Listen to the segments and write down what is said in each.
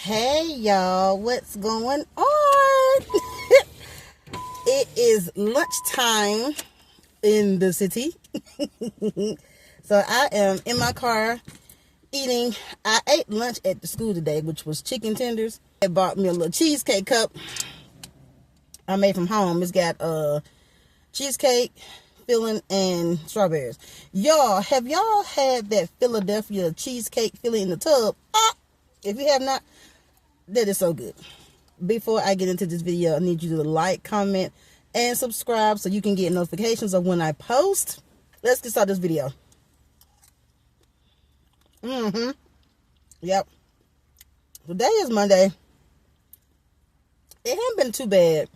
Hey y'all, what's going on? It is lunchtime in the city. So I am in my car eating. I ate lunch at the school today, which was chicken tenders. I bought me a little cheesecake cup I made from home. It's got cheesecake, filling, and strawberries. Y'all, have y'all had that Philadelphia cheesecake filling in the tub? If you have not, that is so good. Before I get into this video, I need you to like, comment, and subscribe so you can get notifications of when I post. Let's get started this video. Yep. Today is Monday. It hasn't been too bad.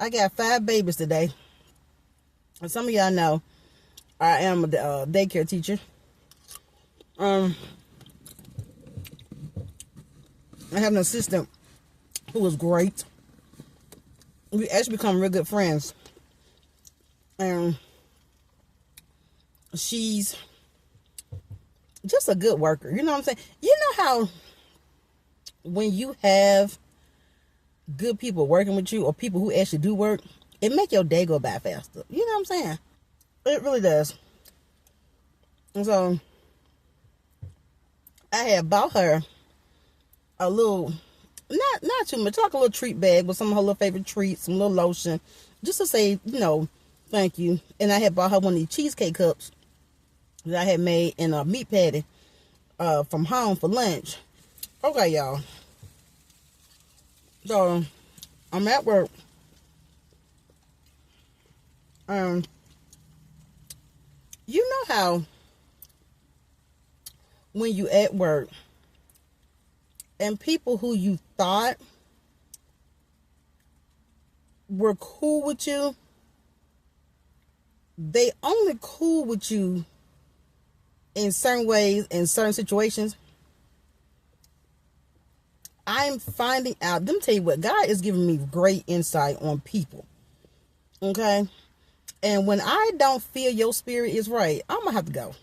I got 5 babies today. And some of y'all know I am a daycare teacher. I have an assistant who was great. We actually become real good friends. And she's just a good worker. You know what I'm saying? You know how when you have good people working with you or people who actually do work, it make your day go by faster. You know what I'm saying? It really does. And so I had bought her a little, not too much, like a little treat bag with some of her little favorite treats, some little lotion, just to say, thank you. And I had bought her one of these cheesecake cups that I had made in a meat patty from home for lunch. Okay, y'all. So I'm at work. You know how when you at work and people who you thought were cool with you, they only cool with you in certain ways, in certain situations. I'm finding out, let me tell you what, God is giving me great insight on people. Okay? And when I don't feel your spirit is right, I'm going to have to go.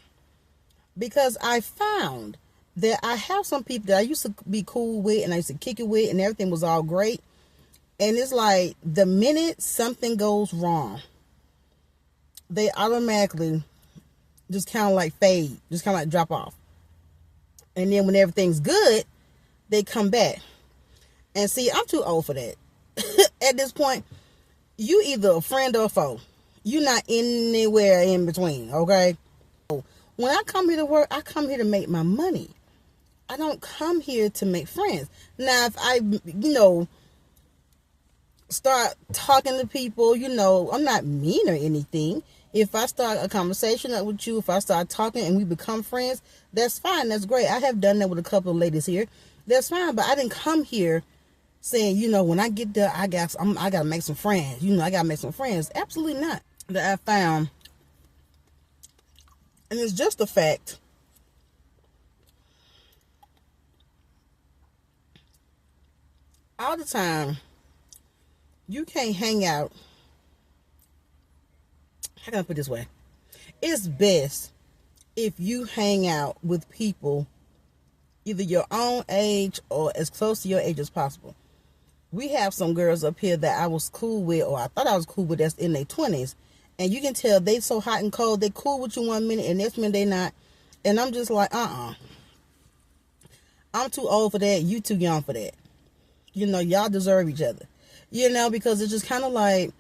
Because I found that I have some people that I used to be cool with and I used to kick it with and everything was all great. And it's like the minute something goes wrong, they automatically just kind of like fade, just kind of like drop off. And then when everything's good, they come back. And see, I'm too old for that. At this point, you either a friend or a foe. You're not anywhere in between, okay? When I come here to work, I come here to make my money. I don't come here to make friends. Now, if I, start talking to people, I'm not mean or anything. If I start a conversation up with you, if I start talking and we become friends, that's fine. That's great. I have done that with a couple of ladies here. That's fine. But I didn't come here saying, when I get there, I got to make some friends. I got to make some friends. Absolutely not. That I found. And it's just a fact. All the time, you can't hang out. How can I put it this way? It's best if you hang out with people either your own age or as close to your age as possible. We have some girls up here that I was cool with, or I thought I was cool with, that's in their 20s. And you can tell they so hot and cold. They cool with you one minute and next minute they not. And I'm just like, I'm too old for that. You too young for that. Y'all deserve each other. Because it's just kind of like,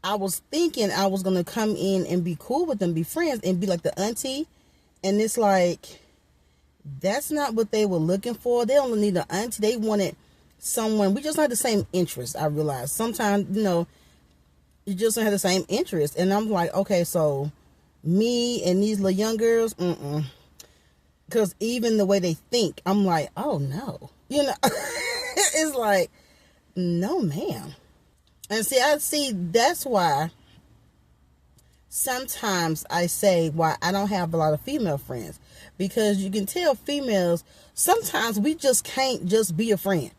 I was thinking I was going to come in and be cool with them, be friends, and be like the auntie. And it's like, that's not what they were looking for. They don't need an auntie. They wanted someone. We just had the same interests, I realized. Sometimes, you just don't have the same interest. And I'm like, okay, so me and these little young girls, because even the way they think, I'm like, oh no. It's like, no ma'am. And see, that's why sometimes I say why I don't have a lot of female friends. Because you can tell females, sometimes we just can't just be a friend.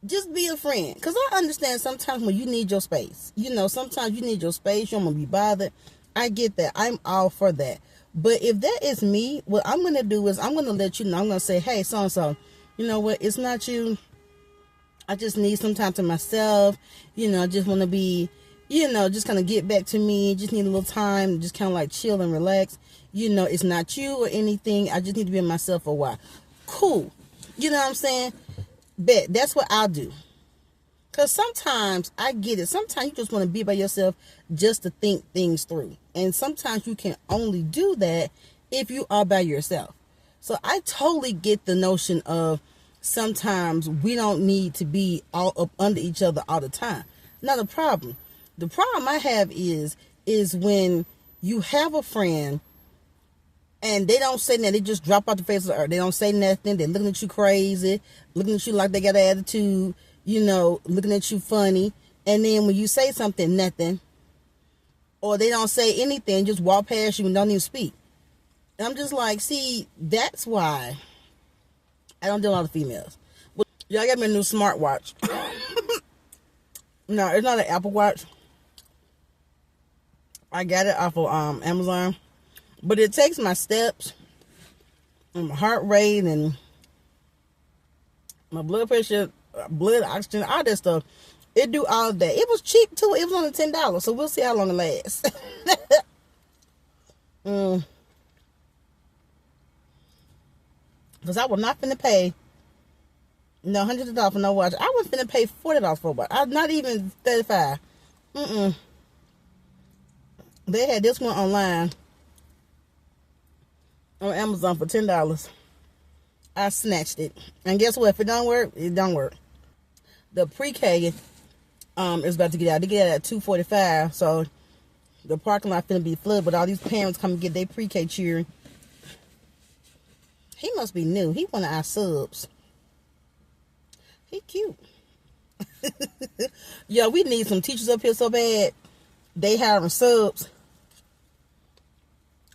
Just be a friend. Because I understand sometimes when you need your space. Sometimes you need your space. You don't want to be bothered. I get that. I'm all for that. But if that is me, what I'm going to do is I'm going to let you know. I'm going to say, hey, so-and-so, you know what? It's not you. I just need some time to myself. I just want to be, just kind of get back to me. Just need a little time, just kind of like chill and relax. It's not you or anything. I just need to be myself for a while. Cool. You know what I'm saying? Bet. That's what I'll do. Because sometimes, I get it. Sometimes you just want to be by yourself just to think things through. And sometimes you can only do that if you are by yourself. So I totally get the notion of sometimes we don't need to be all up under each other all the time. Not a problem. The problem I have is when you have a friend and they don't say nothing. They just drop off the face of the earth. They don't say nothing. They're looking at you crazy, looking at you like they got an attitude, looking at you funny. And then when you say something, nothing. Or they don't say anything, just walk past you and don't even speak. And I'm just like, see, that's why I don't deal with a lot of females. Y'all got me a new smartwatch. No, it's not an Apple Watch. I got it off of Amazon. But it takes my steps and my heart rate and my blood pressure, blood oxygen, all that stuff. It do all of that. It was cheap too. It was only $10. So we'll see how long it lasts. Because I was not finna pay no hundreds of dollars for no watch. I was finna pay $40 for a watch. I'm not even 35. They had this one online on Amazon for $10. I snatched it. And guess what? If it don't work, it don't work. The pre-K is about to get out. They get out at 2:45. So the parking lot finna be flooded with all these parents come and get their pre-K cheering. He must be new. He one of our subs. He cute. Yeah, we need some teachers up here so bad. They hiring subs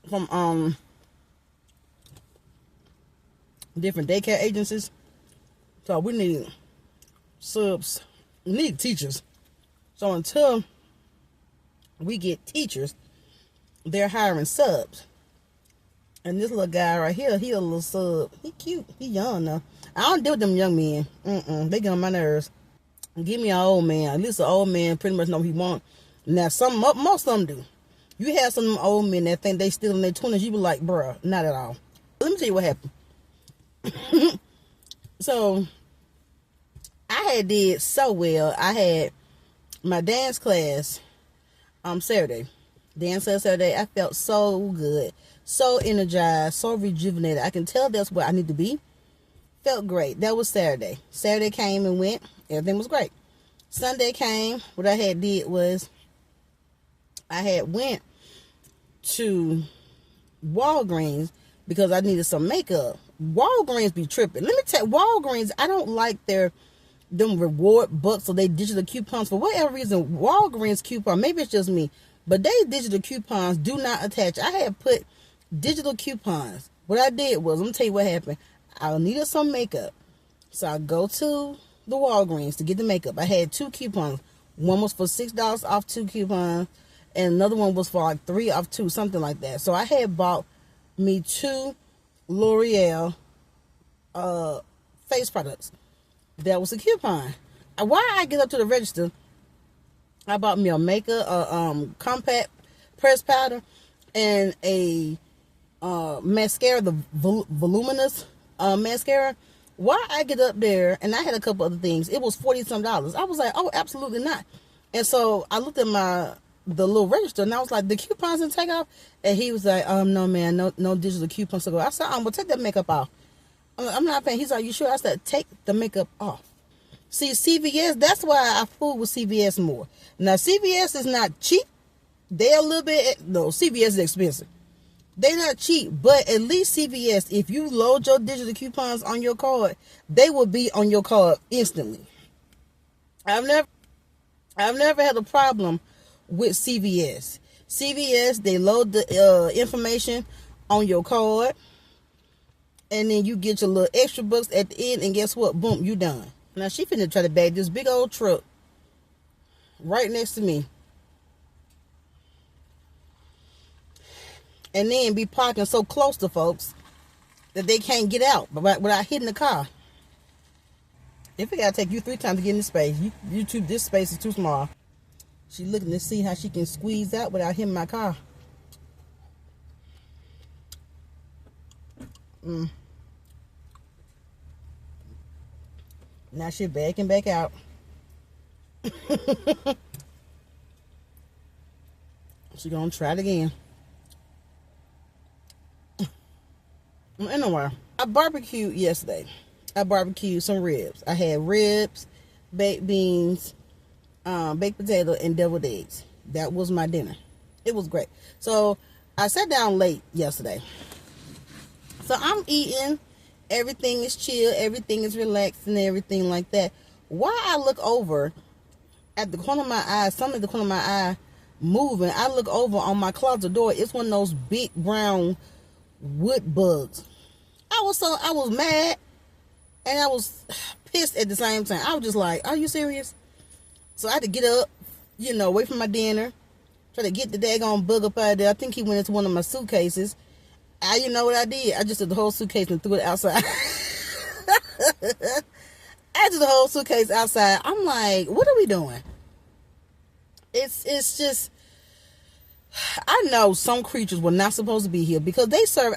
from different daycare agencies. So we need subs. We need teachers. So until we get teachers, they're hiring subs. And this little guy right here, he a little sub. He cute. He young now. I don't deal with them young men. They get on my nerves. Give me an old man. At least an old man pretty much know what he want. Now, most of them do. You have some old men that think they still in their 20s. You be like, bruh, not at all. Let me tell you what happened. So, I had did so well. I had my dance class Saturday. Dance class Saturday. I felt so good. So energized, so rejuvenated. I can tell that's where I need to be. Felt great. That was Saturday. Saturday came and went. Everything was great. Sunday came. What I had did was I had went to Walgreens because I needed some makeup. Walgreens be tripping. Let me tell you, Walgreens, I don't like them reward bucks or they digital coupons. For whatever reason, Walgreens coupon, maybe it's just me, but they digital coupons do not attach. I had put digital coupons. What I did was, I'm gonna tell you what happened. I needed some makeup. So I go to the Walgreens to get the makeup. I had 2 coupons. One was for $6 off 2 coupons. And another one was for like 3 off 2, something like that. So I had bought me 2 L'Oreal face products. That was a coupon. While I get up to the register, I bought me a makeup, compact pressed powder, and a mascara, the voluminous mascara. Why I get up there, and I had a couple other things, it was $40-some. I was like, oh, absolutely not. And so I looked at the little register, and I was like, the coupons didn't take off? And he was like, no, man, no digital coupons to go. I said, well, take that makeup off. I'm not paying. He's like, you sure? I said, take the makeup off. See, CVS, that's why I fool with CVS more. Now, CVS is not cheap. They're a little bit, no, CVS is expensive. They're not cheap, but at least CVS, if you load your digital coupons on your card, they will be on your card instantly. I've never had a problem with CVS. CVS, they load the information on your card, and then you get your little extra bucks at the end, and guess what? Boom, you done. Now, she finna try to bag this big old truck right next to me. and then be parking so close to folks that they can't get out without hitting the car. If it gotta take you 3 times to get in the space, this space is too small. She looking to see how she can squeeze out without hitting my car. Now she backing back out. She gonna try it again. Anyway, I barbecued yesterday. I barbecued some ribs. I had ribs, baked beans, baked potato, and deviled eggs. That was my dinner. It was great. So I sat down late yesterday. So I'm eating. Everything is chill. Everything is relaxed and everything like that. While I look over at the corner of my eye, something at the corner of my eye moving, I look over on my closet door. It's one of those big brown wood bugs. I was mad and I was pissed at the same time. I was just like, are you serious? So I had to get up, away from my dinner, try to get the daggone bug up out of there. I think he went into one of my suitcases. You know what I did? I just took the whole suitcase and threw it outside. I took the whole suitcase outside. I'm like, what are we doing? It's just, I know some creatures were not supposed to be here because they serve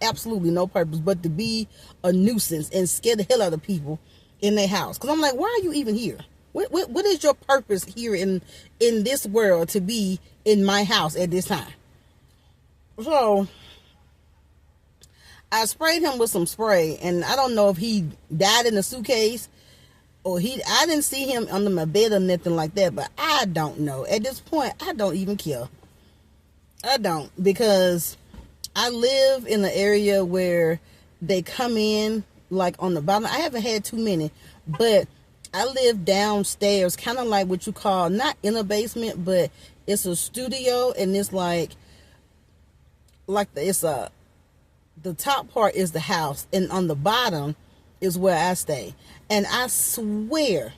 absolutely no purpose but to be a nuisance and scare the hell out of people in their house. Because I'm like, why are you even here? What is your purpose here in this world to be in my house at this time? So I sprayed him with some spray, and I don't know if he died in the suitcase or I didn't see him under my bed or nothing like that, but I don't know. At this point, I don't even care. I don't, because I live in an area where they come in like on the bottom. I haven't had too many, but I live downstairs, kind of like what you call, not in a basement, but it's a studio, and it's the top part is the house, and on the bottom is where I stay. And I swear,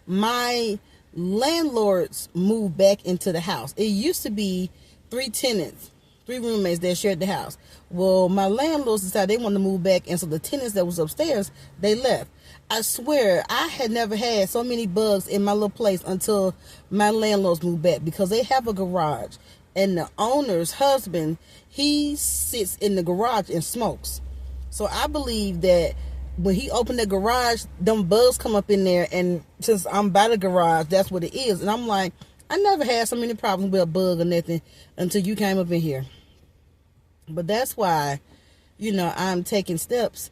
my landlords moved back into the house. It used to be 3 tenants, 3 roommates that shared the house. Well, my landlords decided they wanted to move back, and so the tenants that was upstairs, they left. I swear, I had never had so many bugs in my little place until my landlords moved back, because they have a garage. And the owner's husband, he sits in the garage and smokes. So I believe that when he opened the garage, them bugs come up in there. And since I'm by the garage, that's what it is. And I'm like, I never had so many problems with a bug or nothing until you came up in here. But that's why, I'm taking steps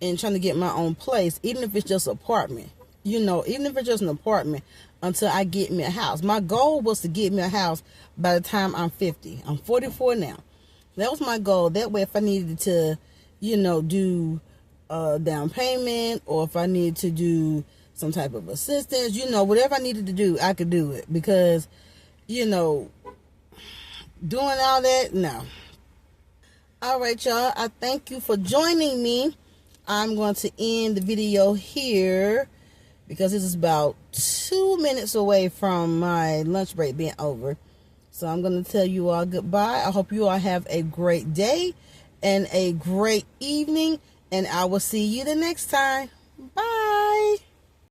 and trying to get my own place, even if it's just an apartment. Even if it's just an apartment, until I get me a house. My goal was to get me a house by the time I'm 50. I'm 44 now. That was my goal. That way, if I needed to, do a down payment, or if I needed to do some type of assistance, whatever I needed to do, I could do it. Because, doing all that, no. All right, y'all. I thank you for joining me. I'm going to end the video here, because this is about 2 minutes away from my lunch break being over. So I'm going to tell you all goodbye. I hope you all have a great day and a great evening, and I will see you the next time. Bye.